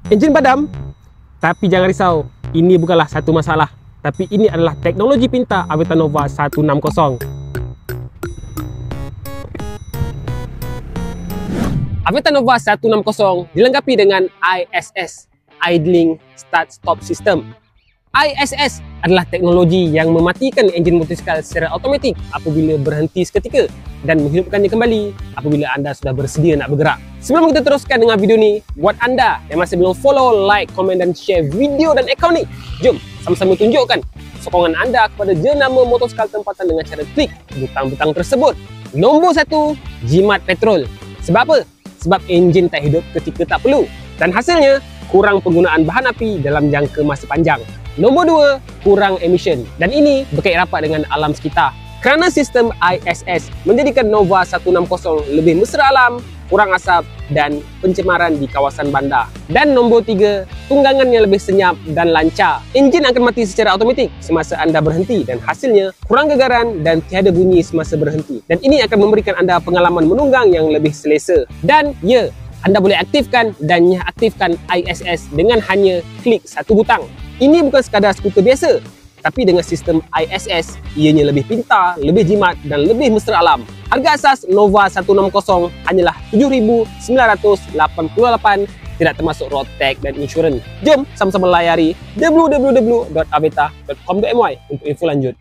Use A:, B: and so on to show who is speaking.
A: Enjin padam? Tapi jangan risau, ini bukanlah satu masalah. Tapi ini adalah teknologi pintar Aveta Nova 160. Aveta Nova 160 dilengkapi dengan ISS, Idling Start Stop System. ISS adalah teknologi yang mematikan enjin motosikal secara automatik apabila berhenti seketika dan menghidupkannya kembali apabila anda sudah bersedia nak bergerak. Sebelum kita teruskan dengan video ni, buat anda yang masih belum follow, like, komen dan share video dan akaun ni, jom sama-sama tunjukkan sokongan anda kepada jenama motosikal tempatan dengan cara klik butang-butang tersebut. Nombor 1, jimat petrol. Sebab apa? Sebab enjin tak hidup ketika tak perlu. Dan hasilnya, kurang penggunaan bahan api dalam jangka masa panjang. Nombor 2, kurang emission. Dan ini berkait rapat dengan alam sekitar. Kerana sistem ISS menjadikan Nova 160 lebih mesra alam, kurang asap dan pencemaran di kawasan bandar. Dan nombor 3, tunggangannya lebih senyap dan lancar. Enjin akan mati secara automatik semasa anda berhenti dan hasilnya kurang gegaran dan tiada bunyi semasa berhenti. Dan ini akan memberikan anda pengalaman menunggang yang lebih selesa. Dan ya, anda boleh aktifkan dan aktifkan ISS dengan hanya klik satu butang. Ini bukan sekadar skuter biasa, tapi dengan sistem ISS, ianya lebih pintar, lebih jimat dan lebih mesra alam. Harga asas Nova 160 hanyalah RM7,988, tidak termasuk road tax dan insurans. Jom sama-sama layari www.aveta.com.my untuk info lanjut.